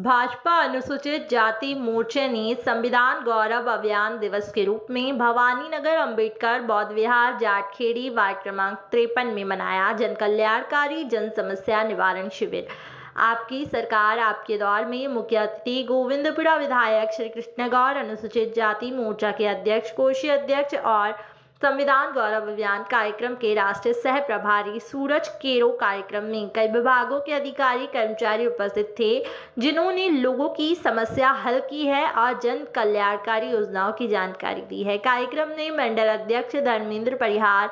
भाजपा अनुसूचित जाति मोर्चे ने संविधान गौरव अभियान दिवस के रूप में भवानी नगर अंबेडकर बौद्ध विहार जाटखेड़ी वार्ड क्रमांक 53 में मनाया जन कल्याणकारी जन समस्या निवारण शिविर। आपकी सरकार आपके दौर में मुख्य अतिथि गोविंदपुरा विधायक श्री कृष्ण गौर, अनुसूचित जाति मोर्चा के अध्यक्ष, कोषीय अध्यक्ष और संविधान गौरव अभियान कार्यक्रम के राष्ट्रीय सह प्रभारी सूरज केरो कार्यक्रम में कई विभागों के अधिकारी कर्मचारी उपस्थित थे, जिन्होंने लोगों की समस्या हल की है और जन कल्याणकारी योजनाओं की जानकारी दी है। कार्यक्रम में मंडल अध्यक्ष धर्मेंद्र परिहार,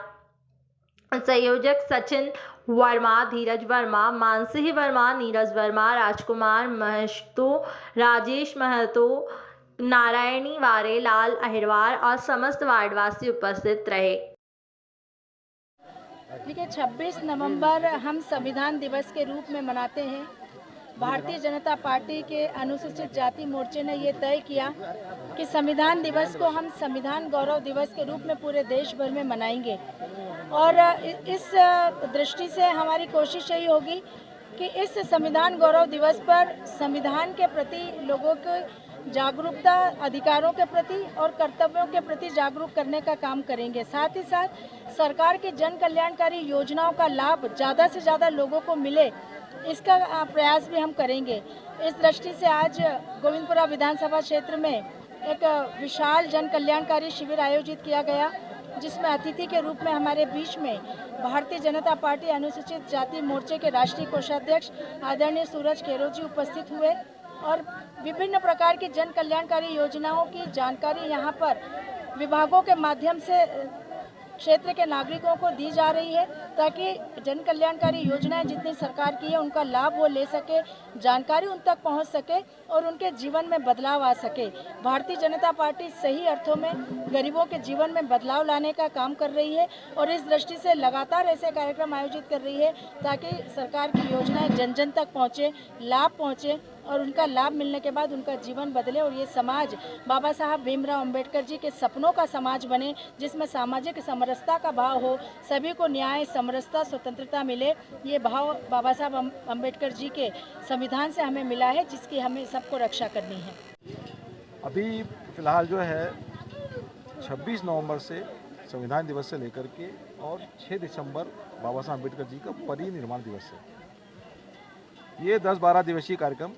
संयोजक सचिन वर्मा, धीरज वर्मा, मानसिंह वर्मा, नीरज वर्मा, राजकुमार महतो, राजेश महतो, नारायणी वारे, लाल अहिरवार और समस्त वार्डवासी उपस्थित रहे। देखिए, 26 नवंबर हम संविधान दिवस के रूप में मनाते हैं। भारतीय जनता पार्टी के अनुसूचित जाति मोर्चे ने ये तय किया कि संविधान दिवस को हम संविधान गौरव दिवस के रूप में पूरे देश भर में मनाएंगे और इस दृष्टि से हमारी कोशिश यही होगी कि इस संविधान गौरव दिवस पर संविधान के प्रति लोगों को जागरूकता, अधिकारों के प्रति और कर्तव्यों के प्रति जागरूक करने का काम करेंगे। साथ ही साथ सरकार की जन कल्याणकारी योजनाओं का लाभ ज़्यादा से ज़्यादा लोगों को मिले, इसका प्रयास भी हम करेंगे। इस दृष्टि से आज गोविंदपुरा विधानसभा क्षेत्र में एक विशाल जन कल्याणकारी शिविर आयोजित किया गया, जिसमें अतिथि के रूप में हमारे बीच में भारतीय जनता पार्टी अनुसूचित जाति मोर्चे के राष्ट्रीय कोषाध्यक्ष आदरणीय सूरज केरो जी उपस्थित हुए और विभिन्न प्रकार की जन कल्याणकारी योजनाओं की जानकारी यहाँ पर विभागों के माध्यम से क्षेत्र के नागरिकों को दी जा रही है, ताकि जन कल्याणकारी योजनाएं जितनी सरकार की है उनका लाभ वो ले सके, जानकारी उन तक पहुंच सके और उनके जीवन में बदलाव आ सके। भारतीय जनता पार्टी सही अर्थों में गरीबों के जीवन में बदलाव लाने का काम कर रही है और इस दृष्टि से लगातार ऐसे कार्यक्रम आयोजित कर रही है ताकि सरकार की योजनाएं जन जन तक पहुँचे, लाभ पहुँचे और उनका लाभ मिलने के बाद उनका जीवन बदले और ये समाज बाबा साहब भीमराव अंबेडकर जी के सपनों का समाज बने, जिसमें सामाजिक समरसता का भाव हो, सभी को न्याय, समरसता, स्वतंत्रता मिले। ये भाव बाबा साहब अंबेडकर जी के संविधान से हमें मिला है, जिसकी हमें सबको रक्षा करनी है। अभी फिलहाल जो है 26 नवंबर से संविधान दिवस से लेकर के और 6 दिसंबर बाबा साहब अम्बेडकर जी का परिनिर्वाण दिवस है। ये 10-12 दिवसीय कार्यक्रम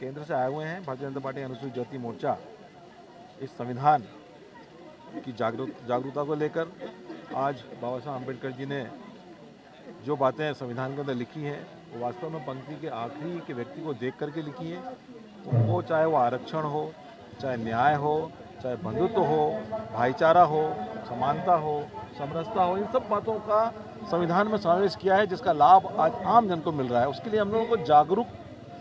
केंद्र से आए हुए हैं। भारतीय जनता पार्टी अनुसूचित जाति मोर्चा इस संविधान की जागरूकता को लेकर आज बाबा साहब अम्बेडकर जी ने जो बातें संविधान के अंदर लिखी हैं वो वास्तव में पंक्ति के आखिरी के व्यक्ति को देख करके लिखी है। वो चाहे वो आरक्षण हो, चाहे न्याय हो, चाहे बंधुत्व हो, भाईचारा हो, समानता हो, समरसता हो, इन सब बातों का संविधान में समावेश किया है, जिसका लाभ आज आम जन को मिल रहा है। उसके लिए हम लोगों को जागरूक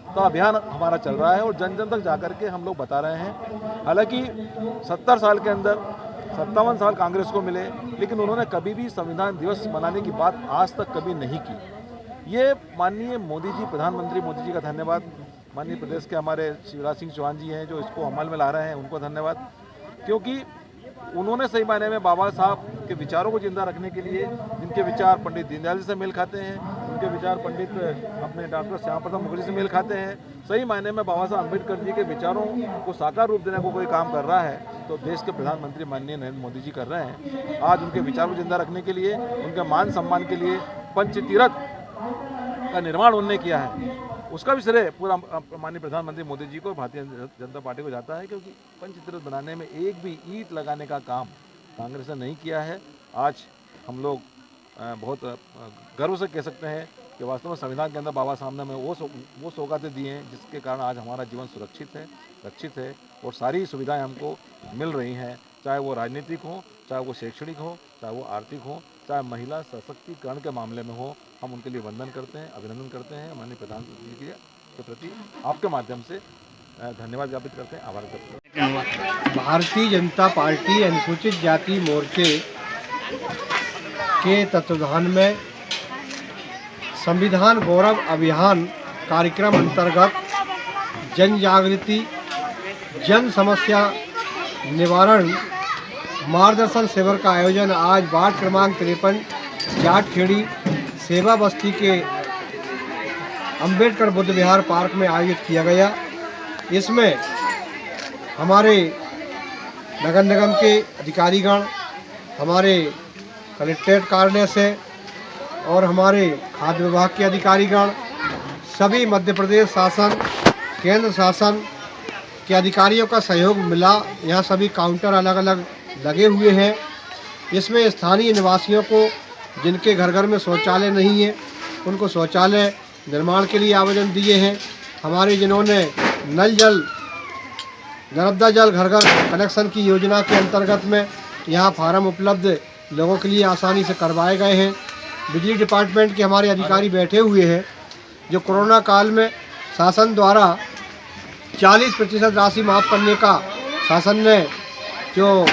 का अभियान हमारा चल रहा है और जन जन तक जाकर के हम लोग बता रहे हैं। हालांकि 70 साल के अंदर 57 साल कांग्रेस को मिले, लेकिन उन्होंने कभी भी संविधान दिवस मनाने की बात आज तक कभी नहीं की। ये माननीय मोदी जी, प्रधानमंत्री मोदी जी का धन्यवाद। माननीय प्रदेश के हमारे शिवराज सिंह चौहान जी हैं जो इसको अमल में ला रहे हैं, उनको धन्यवाद, क्योंकि उन्होंने सही मायने में बाबा साहब के विचारों को जिंदा रखने के लिए, जिनके विचार पंडित दीनदयाल जी से मेल खाते हैं, उनके विचार पंडित अपने डॉक्टर श्यामा प्रसाद मुखर्जी से मेल खाते हैं, सही मायने में बाबा साहब अम्बेडकर जी के विचारों को साकार रूप देने को कोई काम कर रहा है तो देश के प्रधानमंत्री माननीय नरेंद्र मोदी जी कर रहे हैं। आज उनके विचारों को जिंदा रखने के लिए, उनके मान सम्मान के लिए पंचतीर्थ का निर्माण उन्होंने किया है। उसका भी श्रेय पूरा माननीय प्रधानमंत्री मोदी जी को, भारतीय जनता पार्टी को जाता है, क्योंकि पंचतीर्थ बनाने में एक भी ईंट लगाने का काम कांग्रेस ने नहीं किया है। आज हम लोग बहुत गर्व से कह सकते हैं कि वास्तव में संविधान के अंदर बाबा साहब ने हमें वो सौगातें दी हैं जिसके कारण आज हमारा जीवन सुरक्षित है, रक्षित है और सारी सुविधाएं हमको मिल रही हैं, चाहे वो राजनीतिक हो, चाहे वो शैक्षणिक हो, चाहे वो आर्थिक हो, चाहे महिला सशक्तिकरण के मामले में हो। हम उनके लिए वंदन करते हैं, अभिनंदन करते हैं। माननीय प्रधानमंत्री जी के प्रति आपके माध्यम से धन्यवाद ज्ञापित करते हैं, आभार करते हैं। भारतीय जनता पार्टी अनुसूचित जाति मोर्चे के तत्वाधान में संविधान गौरव अभियान कार्यक्रम अंतर्गत जन जागृति, जन समस्या निवारण मार्गदर्शन शिविर का आयोजन आज वार्ड क्रमांक 53 जाटखेड़ी सेवा बस्ती के अंबेडकर बुद्ध विहार पार्क में आयोजित किया गया। इसमें हमारे नगर निगम के अधिकारीगण, हमारे कलेक्ट्रेट कार्यालय से और हमारे खाद्य विभाग के अधिकारीगण, सभी मध्य प्रदेश शासन, केंद्र शासन के अधिकारियों का सहयोग मिला। यहाँ सभी काउंटर अलग अलग लगे हुए हैं। इसमें स्थानीय निवासियों को जिनके घर घर में शौचालय नहीं है उनको शौचालय निर्माण के लिए आवेदन दिए हैं। हमारे जिन्होंने नल जल, नर्मदा जल घर घर कनेक्शन की योजना के अंतर्गत में यहाँ फार्म उपलब्ध लोगों के लिए आसानी से करवाए गए हैं। बिजली डिपार्टमेंट के हमारे अधिकारी बैठे हुए हैं जो कोरोना काल में शासन द्वारा 40% राशि माफ़ करने का शासन ने जो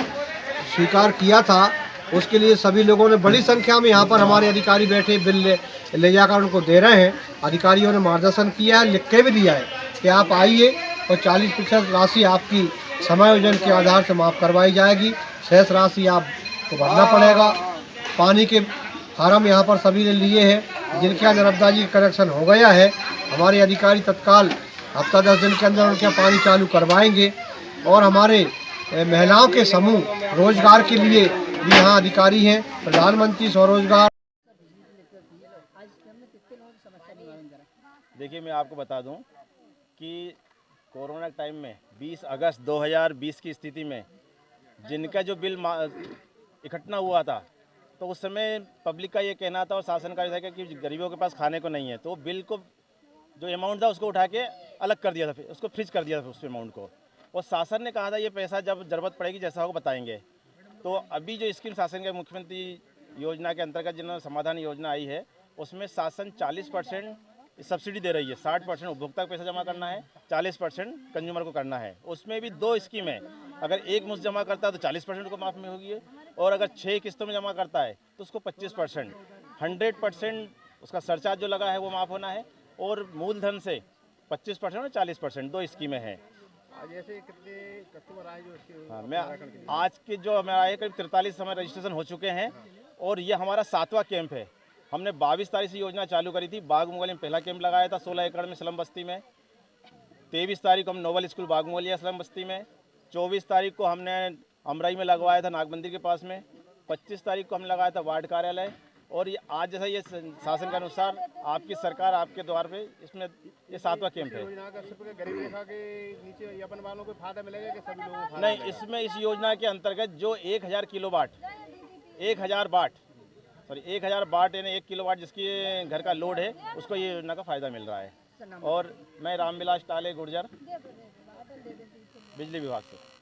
स्वीकार किया था, उसके लिए सभी लोगों ने बड़ी संख्या में यहाँ पर हमारे अधिकारी बैठे बिल ले जाकर उनको दे रहे हैं। अधिकारियों ने मार्गदर्शन किया है, लिख के भी दिया है कि आप आइए और 40% राशि आपकी समायोजन के आधार से माफ़ करवाई जाएगी, शेष राशि आपको भरना पड़ेगा। पानी के फार्म यहाँ पर सभी ने लिए हैं। जिनके यहाँ नर्मदा जी कनेक्शन हो गया है, हमारे अधिकारी तत्काल हफ्ता 10 दिन के अंदर उनके पानी चालू करवाएंगे। और हमारे महिलाओं के समूह रोजगार के लिए भी यहाँ अधिकारी हैं, प्रधानमंत्री स्वरोजगार। देखिए, मैं आपको बता दूं कि कोरोना टाइम में 20 अगस्त 2020 की स्थिति में जिनका जो बिल इकट्ठा हुआ था, तो उस समय पब्लिक का ये कहना था और शासन का ये था कि गरीबों के पास खाने को नहीं है, तो बिल को जो अमाउंट था उसको उठा के अलग कर दिया था, फिर उसको फ्रीज कर दिया था उस अमाउंट को। और शासन ने कहा था ये पैसा जब ज़रूरत पड़ेगी जैसा होगा बताएंगे। तो अभी जो स्कीम शासन के मुख्यमंत्री योजना के अंतर्गत जिन्होंने समाधान योजना आई है, उसमें शासन 40% सब्सिडी दे रही है। 60% उपभोक्ता को पैसा जमा करना है, 40% कंज्यूमर को करना है। उसमें भी 2 स्कीम है, अगर एक मुश्त जमा करता है तो 40% को माफ़ में होगी, और अगर 6 किस्तों में जमा करता है तो उसको 25%, 100% उसका सरचार्ज जो लगा है वो माफ़ होना है, और मूलधन से 25% और 40%, 2 स्कीमें हैं। आज ऐसे कितने कस्टमर आए जो इसके? हाँ, मैं आज के जो हमारे आए करीब 43 हमारे रजिस्ट्रेशन हो चुके हैं, और ये हमारा 7वां कैंप है। हमने 22 तारीख से योजना चालू करी थी। बागमुगली में पहला कैंप लगाया था 16 एकड़ में स्लम बस्ती में। 23 तारीख को हम नोबल स्कूल बागमुगलिया स्लम बस्ती में। 24 तारीख को हमने अमराई में लगवाया था नाग मंदिर के पास में। 25 तारीख को हमने लगाया था वार्ड कार्यालय। और ये आज जैसा ये शासन के अनुसार आपकी सरकार आपके द्वार पे, इसमें ये 7वां कैंप है। योजना का सिर्फ गरीब रेखा के नीचे अपन वालों को फायदा मिलेगा कि सभी लोगों को? नहीं, इसमें इस योजना के अंतर्गत जो 1000 किलोवाट, 1000 वाट यानी 1 किलोवाट जिसकी घर का लोड है, उसको ये योजना का फ़ायदा मिल रहा है। और मैं रामविलास टाले गुर्जर, बिजली विभाग से।